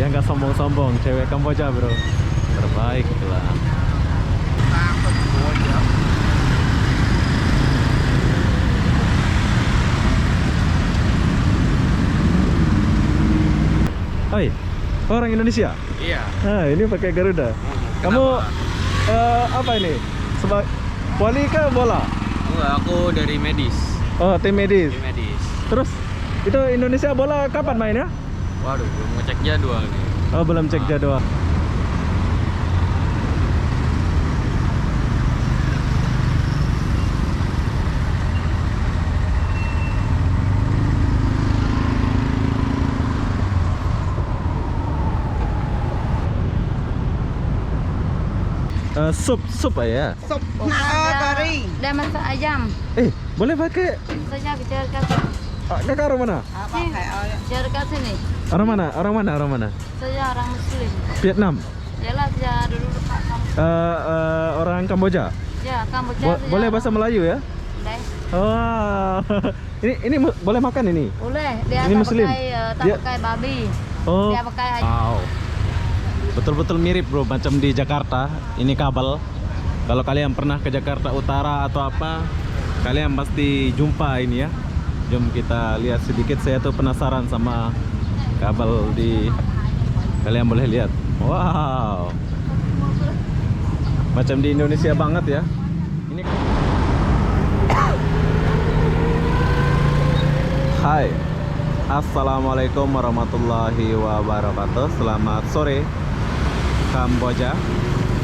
Dia nggak sombong-sombong, cewek Kamboja bro. Terbaik lah. Hai, orang Indonesia? Iya. Nah, ini pakai Garuda. Kamu apa ini? Voli ke bola? Enggak, aku dari medis. Oh, tim medis. Tim medis. Terus itu Indonesia bola kapan mainnya? Waduh, belum ngecek jadwal nih. Oh, belum cek jadwal. Sup ya. Sup kari. Dah masak ayam. Boleh pakai Saya bicara kat kakak orang mana? bicara kat sini. Orang mana? Orang mana? Orang mana? Saya orang Muslim. Vietnam. Yalah saya dulu dekat kamu. Orang Kamboja. Ya, kamu Boleh bahasa Melayu ya? Boleh. Wah. ini boleh makan ini? Boleh. Dia Ini tak Muslim? pakai tak Dia- pakai babi. Oh. Dia pakai ayam. Wow. Betul-betul mirip bro, macam di Jakarta. Ini kabel. Kalau kalian pernah ke Jakarta Utara atau apa, kalian pasti jumpa ini ya. Jom kita lihat sedikit. Saya tuh penasaran sama kabel di. Kalian boleh lihat. Wow. Macam di Indonesia banget ya. Ini. Hai. Assalamualaikum warahmatullahi wabarakatuh. Selamat sore Kamboja.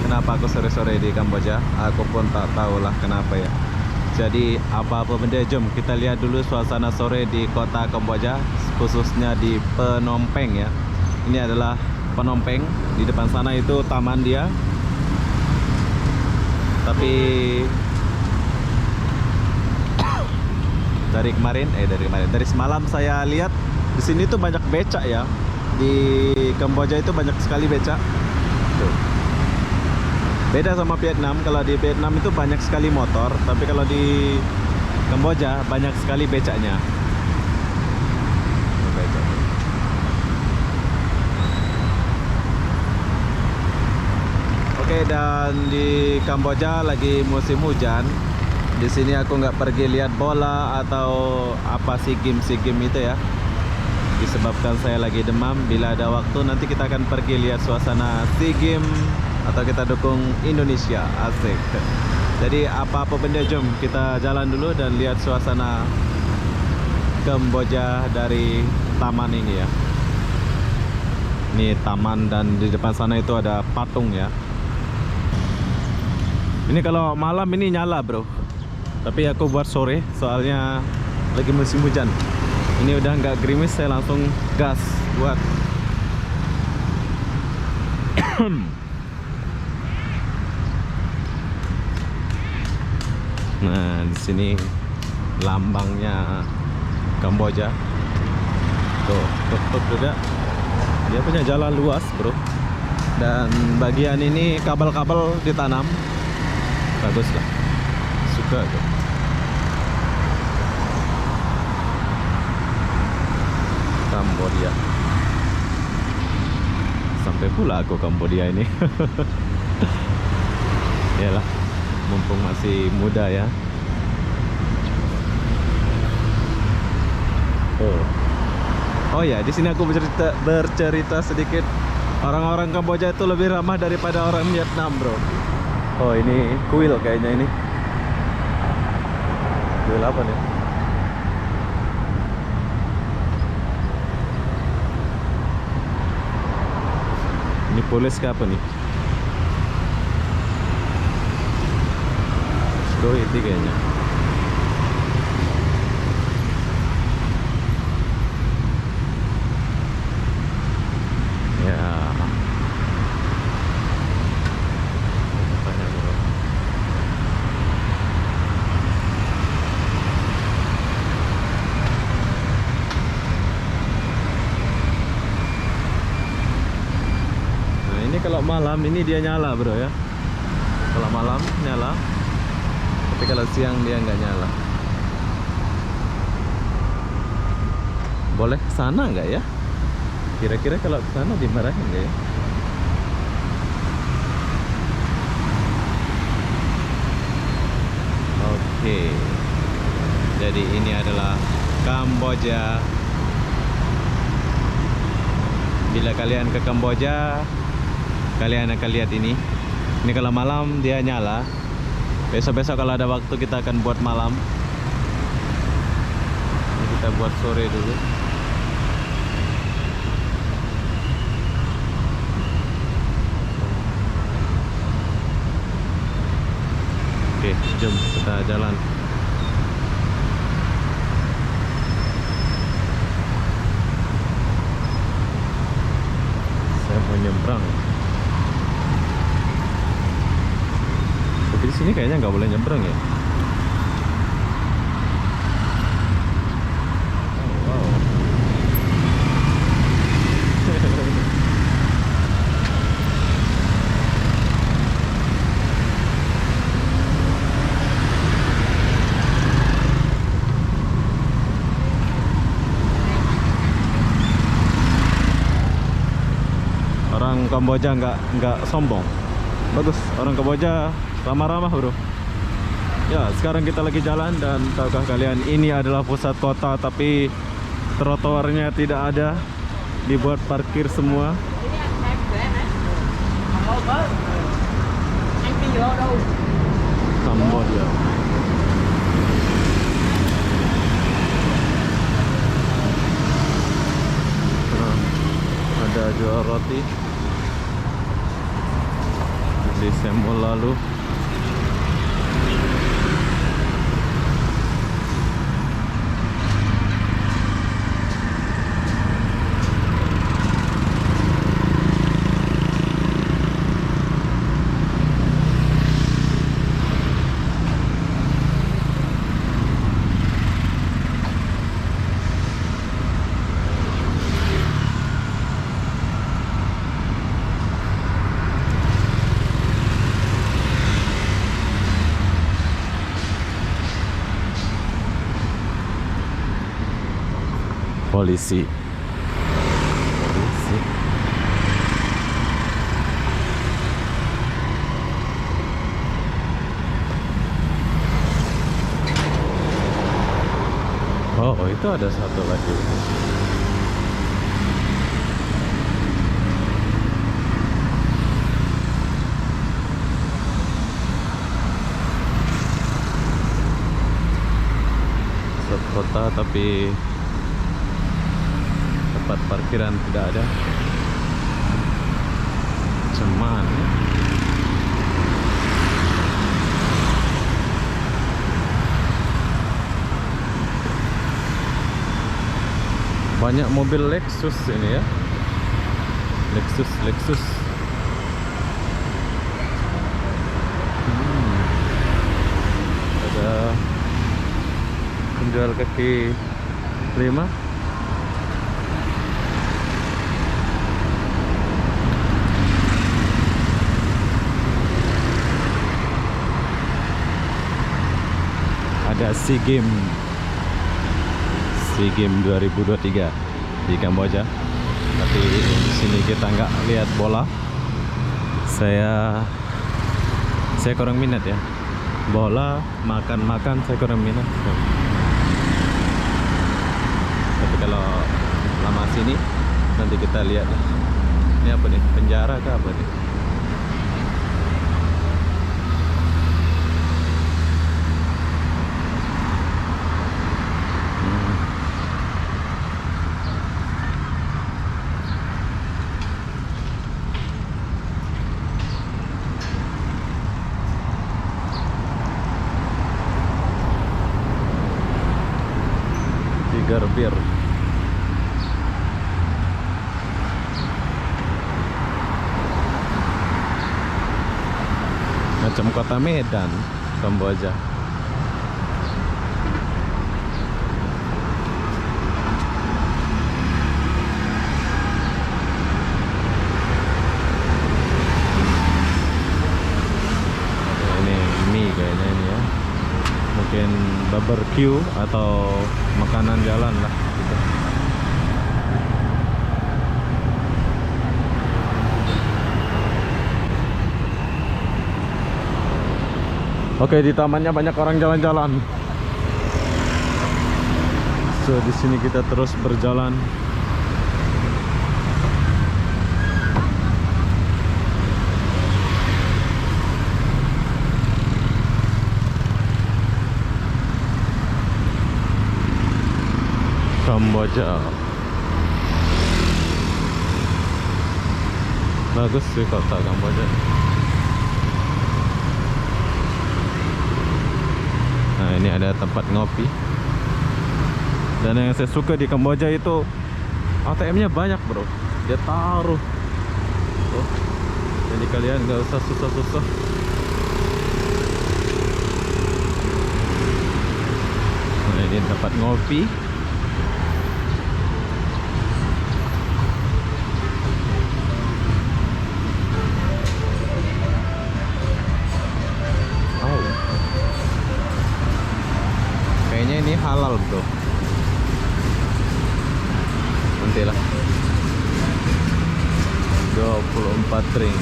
Kenapa aku sore-sore di Kamboja? Aku pun tak tahulah kenapa ya. Jadi apa-apa benda, jom kita lihat dulu suasana sore di kota Kamboja, khususnya di Phnom Penh ya. Ini adalah Phnom Penh. Di depan sana itu taman dia. Tapi dari semalam saya lihat di sini tuh banyak becak ya. Di Kamboja itu banyak sekali becak. Tuh. Beda sama Vietnam. Kalau di Vietnam itu banyak sekali motor, tapi kalau di Kamboja banyak sekali becaknya. Becak. Oke, dan di Kamboja lagi musim hujan. Di sini aku nggak pergi lihat bola atau apa sih game itu ya. Disebabkan saya lagi demam. Bila ada waktu nanti kita akan pergi lihat suasana SEA Games atau kita dukung Indonesia. Asik. Jadi apa-apa benda, jom kita jalan dulu dan lihat suasana Kamboja dari taman ini ya. Ini taman dan di depan sana itu ada patung ya. Ini kalau malam ini nyala bro. Tapi aku buat sore soalnya lagi musim hujan. Ini udah nggak gerimis, saya langsung gas buat. Nah, di sini lambangnya Kamboja. Tuh juga. Dia punya jalan luas, bro. Dan bagian ini kabel-kabel ditanam. Bagus lah. Suka aku. Kamboja. Sampai pula aku Kamboja ini. Yalah, mumpung masih muda ya. Oh ya, di sini aku bercerita sedikit. Orang-orang Kamboja itu lebih ramah daripada orang Vietnam, bro. Oh, ini kuil kayaknya ini. Kuil apa nih? Ini polis ke apa nih? Security kayaknya. Ya. Tanya bro. Ini kalau malam ini dia nyala bro ya. Kalau malam nyala, tapi kalau siang dia nggak nyala. Boleh ke sana nggak ya? Kira-kira kalau ke sana dimarahin nggak ya? Oke. Jadi ini adalah Kamboja. Bila kalian ke Kamboja, kalian akan lihat ini. Ini kalau malam dia nyala. Besok-besok kalau ada waktu kita akan buat malam. Ini kita buat sore dulu. Oke, jom kita jalan. Saya mau nyebrang. Tapi di sini kayaknya nggak boleh nyebrang ya. Oh, wow. Orang Kamboja nggak sombong. Bagus, orang Kamboja ramah-ramah bro. Ya, sekarang kita lagi jalan dan tahukah kalian ini adalah pusat kota tapi trotoarnya tidak ada, dibuat parkir semua. Kamboja. Ada jual roti di Sembol lalu. Polisi. Oh, itu ada satu lagi. Pusat kota tapi tempat parkiran tidak ada. Cuman banyak mobil Lexus ini ya. Lexus. Ada penjual kaki lima. Ada SEA Games 2023 di Kamboja. Tapi di sini kita nggak lihat bola. Saya kurang minat ya. Bola, makan saya kurang minat. Tapi kalau lama sini nanti kita lihat lah. Ini apa nih? Penjara kah apa nih? Bir. Macam kota Medan, Kamboja. Ini mie kayaknya ini ya. Mungkin barbecue atau makanan jalan lah gitu. Oke, di tamannya banyak orang jalan-jalan. So, di sini kita terus berjalan. Kamboja. Bagus sih kota Kamboja. Nah, ini ada tempat ngopi. Dan yang saya suka di Kamboja itu ATM-nya banyak, bro. Dia taruh. Tuh. Jadi kalian nggak usah susah-susah. Nah, ini tempat ngopi. Kayaknya ini halal, bro. Nantilah. 24 ring.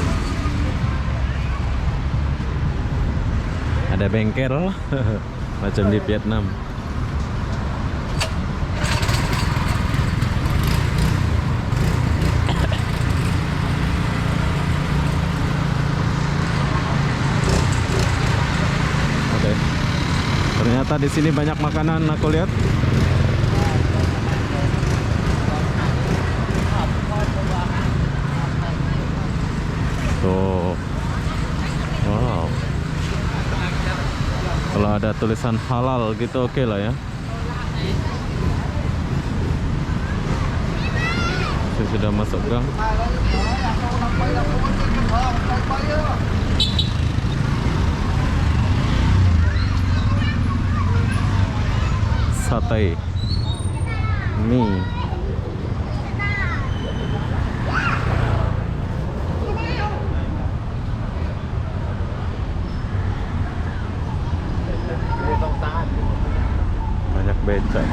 Ada bengkel macam di Vietnam. Oke. Ternyata di sini banyak makanan, aku lihat. Tuh. Wow. Kalau ada tulisan halal gitu oke lah ya. Saya sudah masuk gang. Sate mie. Banyak becak.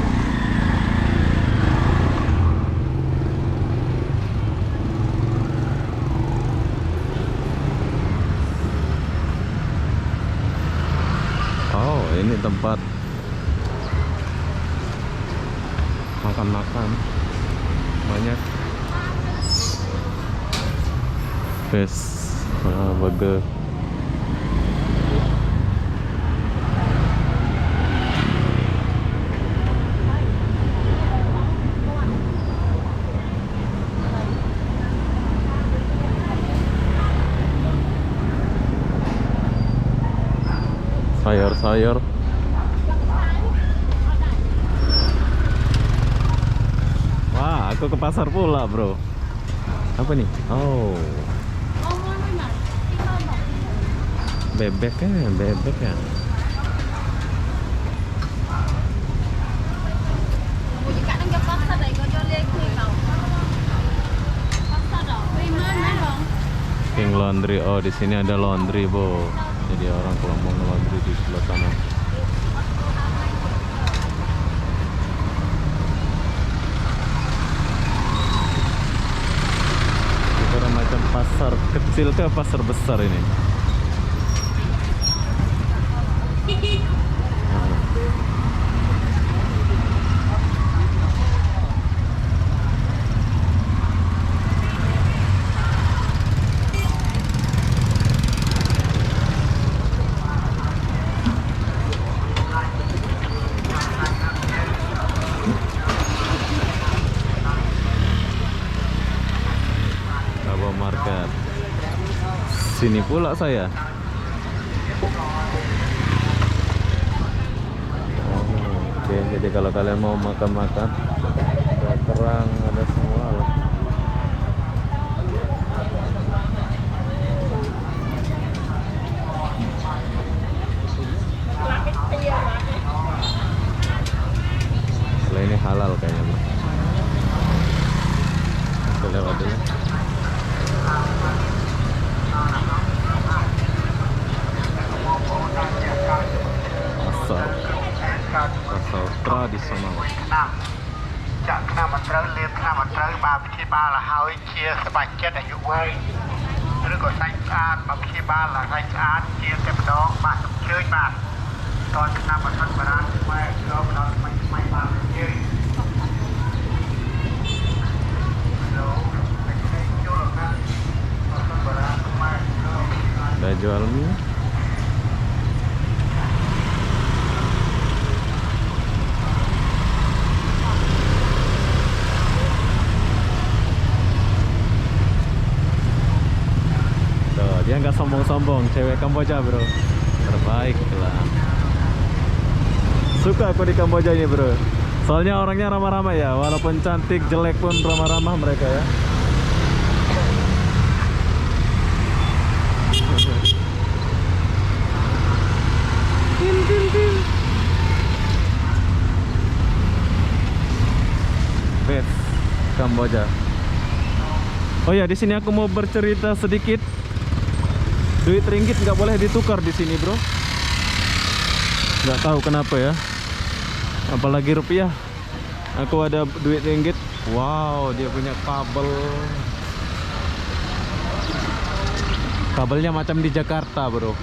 Oh, ini tempat makan-makan. Banyak fish, burger. Sayur-sayur. Wah, aku ke pasar pula, bro. Apa nih? Oh, bebek ya, bebek ya. King Laundry. Oh, di sini ada laundry, Bo. Jadi orang kalau mau nge-laundry di sebelah sana. Itu ada macam pasar kecil ke pasar besar ini. Market. Sini pula saya. Oke, jadi kalau kalian mau makan-makan, ada kerang, ada semua lah. Kalau ini halal kayaknya, Mas. Kita lewat dulu. Pasar tradisional. ចាក់ឆ្នាំអត់ត្រូវលេបឆ្នាំអត់ត្រូវបាទពិធីបាលឲ្យជាស្បាច់ចិត្តអាយុវែង ឬក៏សាច់ស្អាតបើព្យាបាលសាច់ស្អាតជាតែម្ដងបាទជើញបាទតើឆ្នាំបរិបទបារាណខ្មែរចូលម្ដងថ្មីបាទជើញUdah jual mie. Tuh, dia nggak sombong-sombong, cewek Kamboja bro, terbaik lah. Suka aku di Kamboja ini bro, soalnya orangnya ramah-ramah ya, walaupun cantik jelek pun ramah-ramah mereka ya. Best Kamboja. Oh ya, di sini aku mau bercerita sedikit. Duit ringgit nggak boleh ditukar di sini, bro. Nggak tahu kenapa ya. Apalagi rupiah. Aku ada duit ringgit. Wow, dia punya kabel. Kabelnya macam di Jakarta, bro.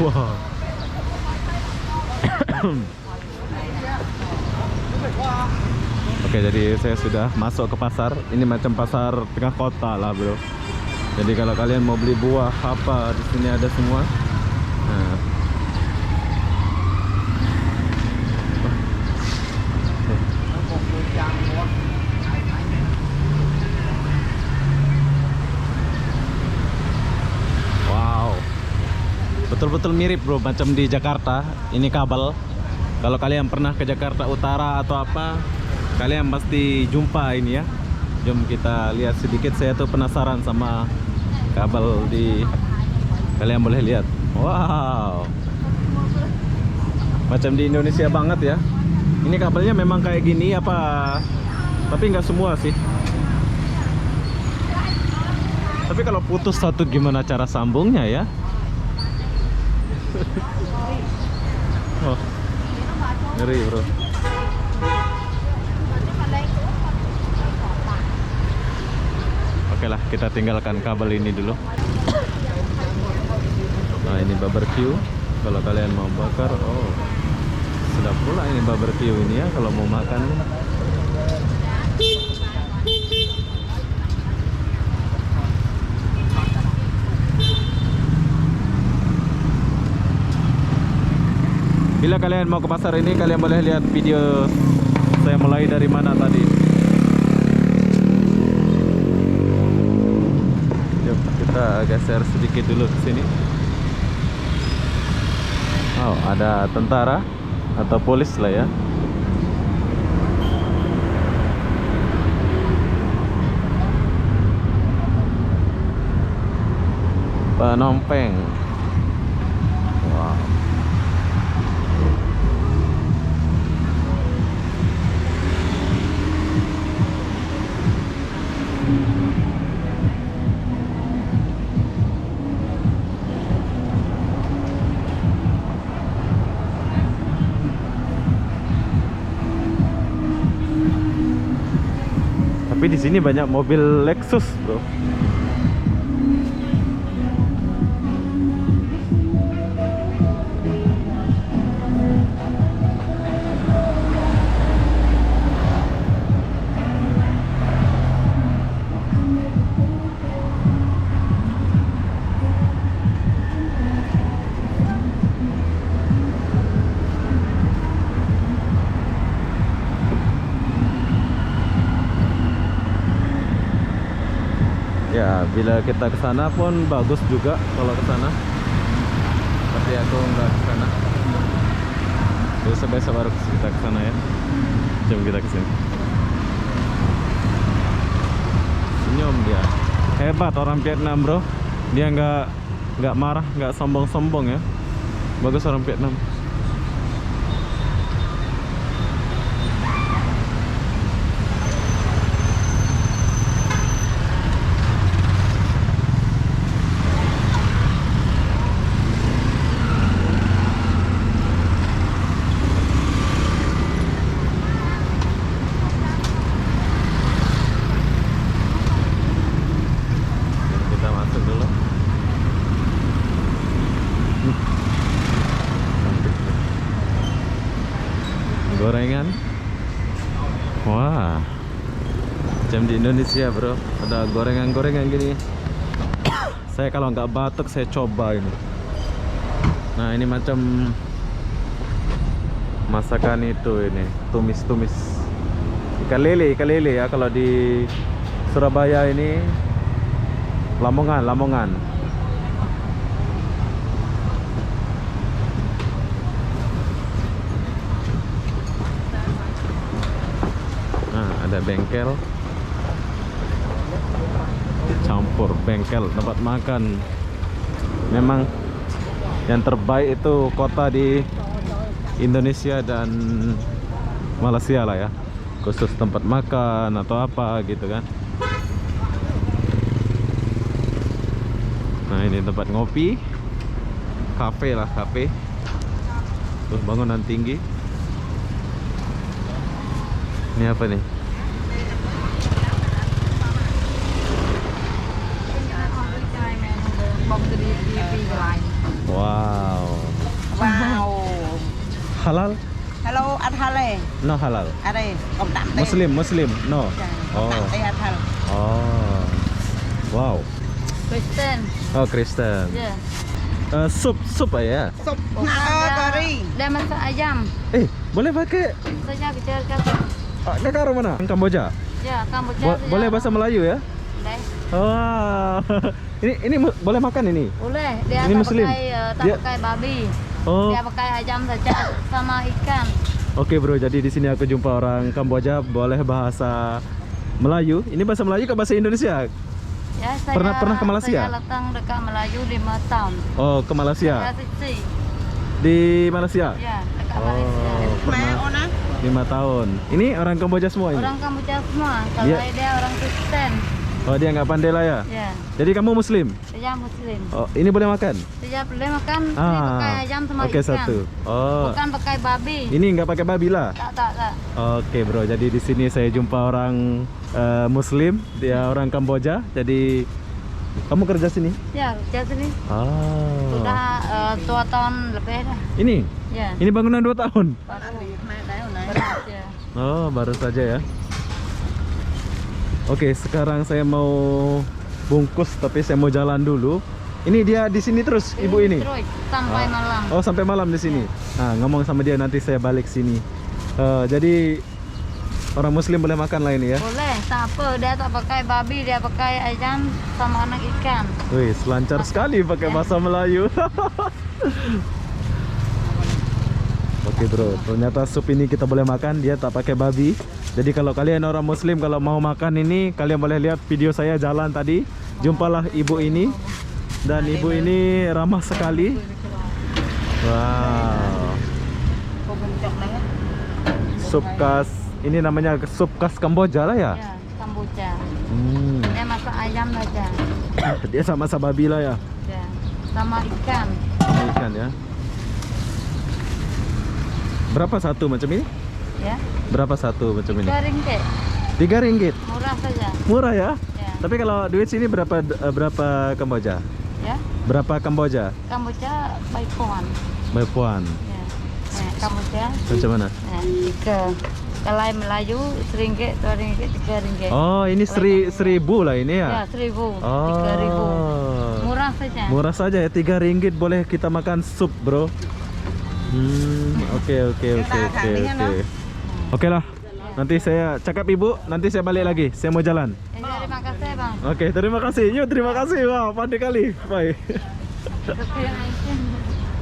Wow. Oke, jadi saya sudah masuk ke pasar. Ini macam pasar tengah kota lah, bro. Jadi kalau kalian mau beli buah apa, di sini ada semua. Nah. Wow. Betul-betul mirip, bro, macam di Jakarta. Ini kabel. Kalau kalian pernah ke Jakarta Utara atau apa, kalian pasti jumpa ini ya. Jom kita lihat sedikit. Saya tuh penasaran sama kabel di. Kalian boleh lihat. Wow. Macam di Indonesia banget ya. Ini kabelnya memang kayak gini apa? Tapi nggak semua sih. Tapi kalau putus satu gimana cara sambungnya ya? Oh, ngeri bro. Oke lah, kita tinggalkan kabel ini dulu. Nah, ini barbecue. Kalau kalian mau bakar, oh sedap pula ini barbecue ini ya. Kalau mau makan. Bila kalian mau ke pasar ini, kalian boleh lihat video saya mulai dari mana tadi. Yuk, kita geser sedikit dulu ke sini. Oh, ada tentara atau polis lah ya. Phnom Penh. Wow. Tapi di sini banyak mobil Lexus, bro. Ya, bila kita ke sana pun bagus juga kalau ke sana. Tapi aku nggak ke sana. Besok baru kita ke sana ya. Jom kita ke sini. Senyum dia. Hebat orang Vietnam, bro. Dia nggak marah, nggak sombong-sombong ya. Bagus orang Vietnam. Gorengan. Wah, macam di Indonesia bro, ada gorengan-gorengan gini. Saya kalau nggak batuk saya coba ini. Nah ini macam masakan itu ini, tumis-tumis ikan lele ya. Kalau di Surabaya ini Lamongan. Nah ada bengkel, campur bengkel tempat makan. Memang yang terbaik itu kota di Indonesia dan Malaysia lah ya, khusus tempat makan atau apa gitu kan. Nah ini tempat ngopi, kafe lah, kafe. Tuh bangunan tinggi. Ini apa nih? Wow. Wow. Halal? Hello, ăn halal. No halal. Ở đây, còn tạm đây. Muslim, no. Còn Oh. tạm đây ăn halal. Oh. Wow. Kristen. Oh, Kristen. Ya. Sup ya. Súp Bukan, curry. dia masak ayam. Boleh pakai Saja kecil kecil. negara mana? Kamboja. Ya, Kamboja. Boleh bahasa Melayu ya? Boleh. Wah. ini boleh makan ini? Boleh. Dia Ini tak Muslim? pakai tak Dia- pakai babi. Oh. Dia pakai ayam saja sama ikan. Oke bro, jadi di sini aku jumpa orang Kamboja boleh bahasa Melayu. Ini bahasa Melayu ke bahasa Indonesia? Ya, Pernah ke Malaysia? Saya datang dekat Melayu 5 tahun. Oh, ke Malaysia. Saya Sisi. Di Malaysia? Ya, dekat Oh, Malaysia. pernah Mẹ ona. 5 tahun. Ini orang Kamboja semua ini? Orang Kamboja semua. Kalau Dia- dia orang Kristen. Oh, dia nggak pandai lah ya? Ya, Jadi kamu Muslim? dia Muslim. Oh, ini boleh makan? Dia boleh makan, ini pakai ayam sama Oke, ikan. satu. Oh, Bukan pakai babi. ini nggak pakai babi lah? Tak. Oke bro, jadi di sini saya jumpa orang Muslim, dia orang Kamboja. Jadi kamu kerja sini? Ya, kerja sini. Oh. Sudah 2 tahun lebih dah. Ini? Ya. Ini bangunan 2 tahun? Baru aja. Oh, baru saja ya. Oke, sekarang saya mau bungkus, tapi saya mau jalan dulu. Ini dia di sini terus, ibu ini? Terus sampai malam. Oh, sampai malam di sini. Nah, ngomong sama dia nanti saya balik sini. Jadi orang Muslim boleh makan lah ini ya? Boleh, tak apa. Dia tak pakai babi, dia pakai ayam sama anak ikan. Wih, selancar sekali pakai bahasa Melayu. Oke bro, ternyata sup ini kita boleh makan, dia tak pakai babi. Jadi kalau kalian orang Muslim kalau mau makan ini, kalian boleh lihat video saya jalan tadi. Jumpalah ibu ini. Dan ibu ini ramah sekali. Wow. Sup khas, ini namanya sup khas Kamboja lah ya? Ya, Kamboja. Hmm. Dia masak ayam saja. Dia sama babi lah ya? Ya, sama ikan. Ini ikan ya. Berapa satu macam ini? Ya, Berapa satu macam ini? RM3. 3 ringgit. Murah saja. Murah ya? Ya. Tapi kalau duit sini berapa Kamboja? Ya, Berapa Kamboja? Kamboja baik puan. Puan. Ya. Nah, Kamboja. Macam mana? Nah, 3. Kalau Melayu RM1, RM2, RM3. Oh, ini 1000 lah ini Ya, ya? 1000, Oh. 3000. Murah saja. Murah saja ya, 3 ringgit boleh kita makan sup, bro. Oke. Oke lah. Nanti saya cakap ibu, nanti saya balik lagi. Saya mau jalan. Terima kasih, Bang. Oke, terima kasih. Yuk, terima kasih. Wah, pandai kali. Bye.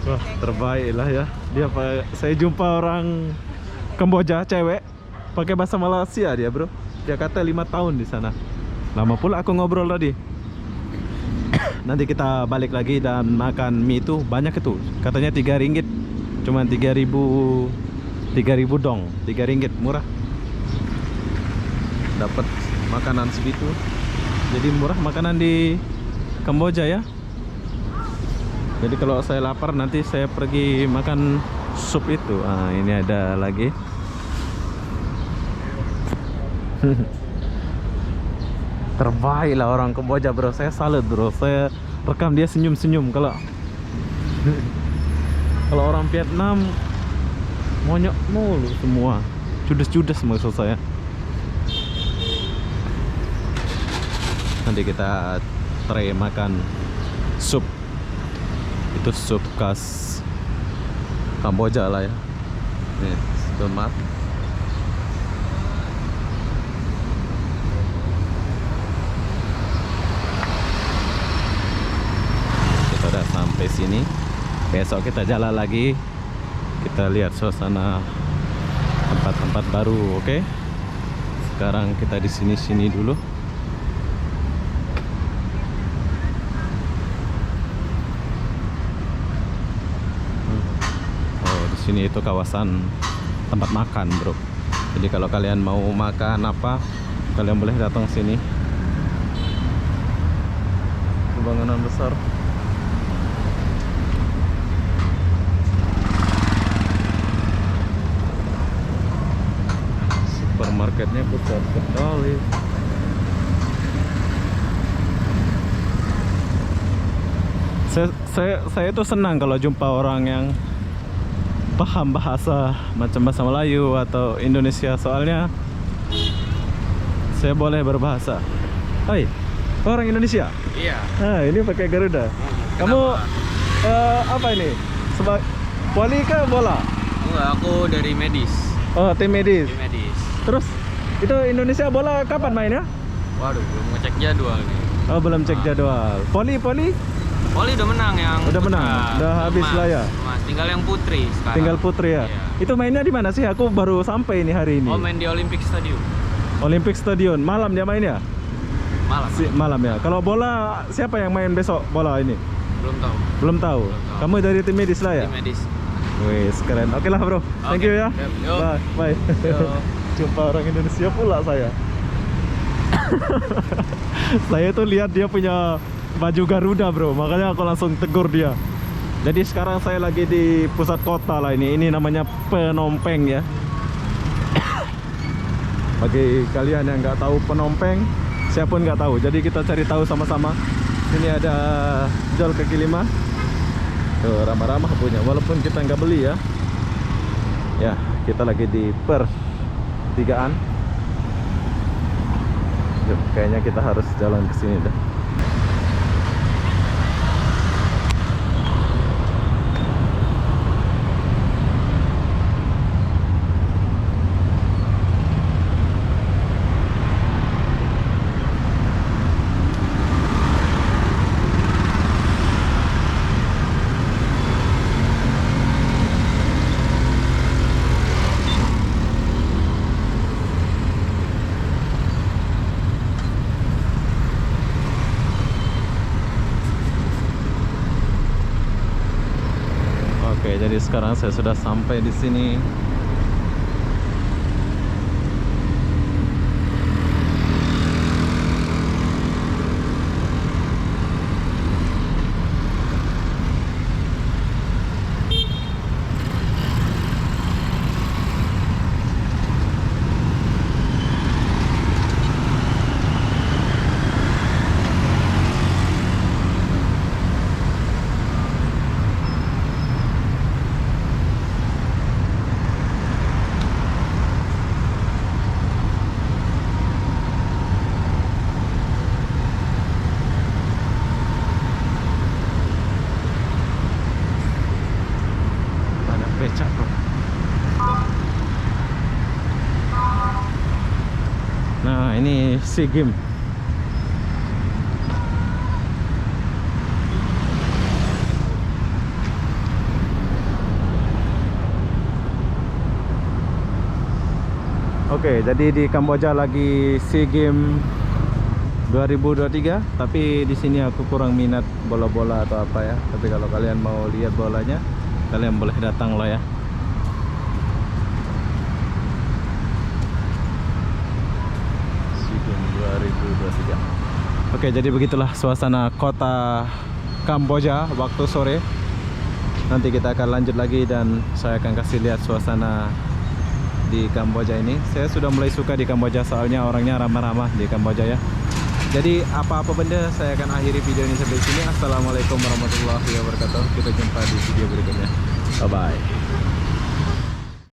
Wah, terbaik lah ya. Saya jumpa orang Kamboja, cewek, pakai bahasa Malaysia dia, bro. Dia kata 5 tahun di sana. Lama pula aku ngobrol tadi. Nanti kita balik lagi dan makan mie itu banyak itu. Katanya 3 ringgit. Cuman 3000 dong. 3 ringgit murah. Dapat makanan segitu. Jadi murah makanan di Kamboja ya. Jadi kalau saya lapar nanti saya pergi makan sup itu. Ah, ini ada lagi. Terbaik lah orang Kamboja, bro. Saya salut, bro. Saya rekam dia senyum-senyum. Kalau orang Vietnam Monyok mulu semua. Judes-judes maksud saya. Nanti kita try makan sup. Itu sup khas Kamboja lah ya. Nih, tomat. Kita udah sampai sini. Besok kita jalan lagi. Kita lihat suasana tempat-tempat baru, oke? Sekarang kita di sini dulu. Oh, di sini itu kawasan tempat makan, bro. Jadi kalau kalian mau makan apa, kalian boleh datang sini. Itu bangunan besar. Supermarketnya besar sekali. Saya tuh senang kalau jumpa orang yang paham bahasa macam bahasa Melayu atau Indonesia, soalnya saya boleh berbahasa. Hai, orang Indonesia? Iya. Nah, ini pakai Garuda. Kamu apa ini? Voli ke bola? Enggak, aku dari medis. Oh, tim medis. Dari medis. Terus itu Indonesia bola kapan mainnya? Waduh, belum ngecek jadwal nih. Oh, belum cek jadwal. Voli? Voli udah menang yang Udah putra. menang? Udah habis Mas, lah ya? Mas, tinggal yang putri sekarang. Tinggal putri ya? Iya. Itu mainnya di mana sih? Aku baru sampai ini hari ini. Oh, main di Olympic Stadium. Olympic Stadium. Malam dia mainnya? Malam. Malam ya. Kalau bola siapa yang main besok bola ini? Belum tahu. Belum tahu. Belum tahu. Kamu dari tim medis lah ya? Di medis. Wih, keren. Oke lah, bro. Thank you ya. Yep. Yo. Bye. Bye. Yo. Jumpa orang Indonesia pula saya. Saya tuh lihat dia punya baju Garuda, bro. Makanya aku langsung tegur dia. Jadi sekarang saya lagi di pusat kota lah ini. Ini namanya Phnom Penh ya. Bagi kalian yang nggak tahu Phnom Penh, saya pun nggak tahu. Jadi kita cari tahu sama-sama. Sini ada jual kaki lima. Tuh, ramah-ramah punya. Walaupun kita nggak beli ya. Ya, kita lagi di pertigaan. Yuk, kayaknya kita harus jalan ke sini dah. Oke, jadi sekarang saya sudah sampai di sini. Becak, bro. Nah, ini SEA Games. Oke, jadi di Kamboja lagi SEA Games 2023, tapi di sini aku kurang minat bola-bola atau apa ya. Tapi kalau kalian mau lihat bolanya, kalian boleh datang lah ya. SEA Games 2023. Oke, jadi begitulah suasana kota Kamboja waktu sore. Nanti kita akan lanjut lagi dan saya akan kasih lihat suasana di Kamboja ini. Saya sudah mulai suka di Kamboja, soalnya orangnya ramah-ramah di Kamboja ya. Jadi apa-apa benda saya akan akhiri video ini sampai sini. Assalamualaikum warahmatullahi wabarakatuh. Kita jumpa di video berikutnya. Bye bye.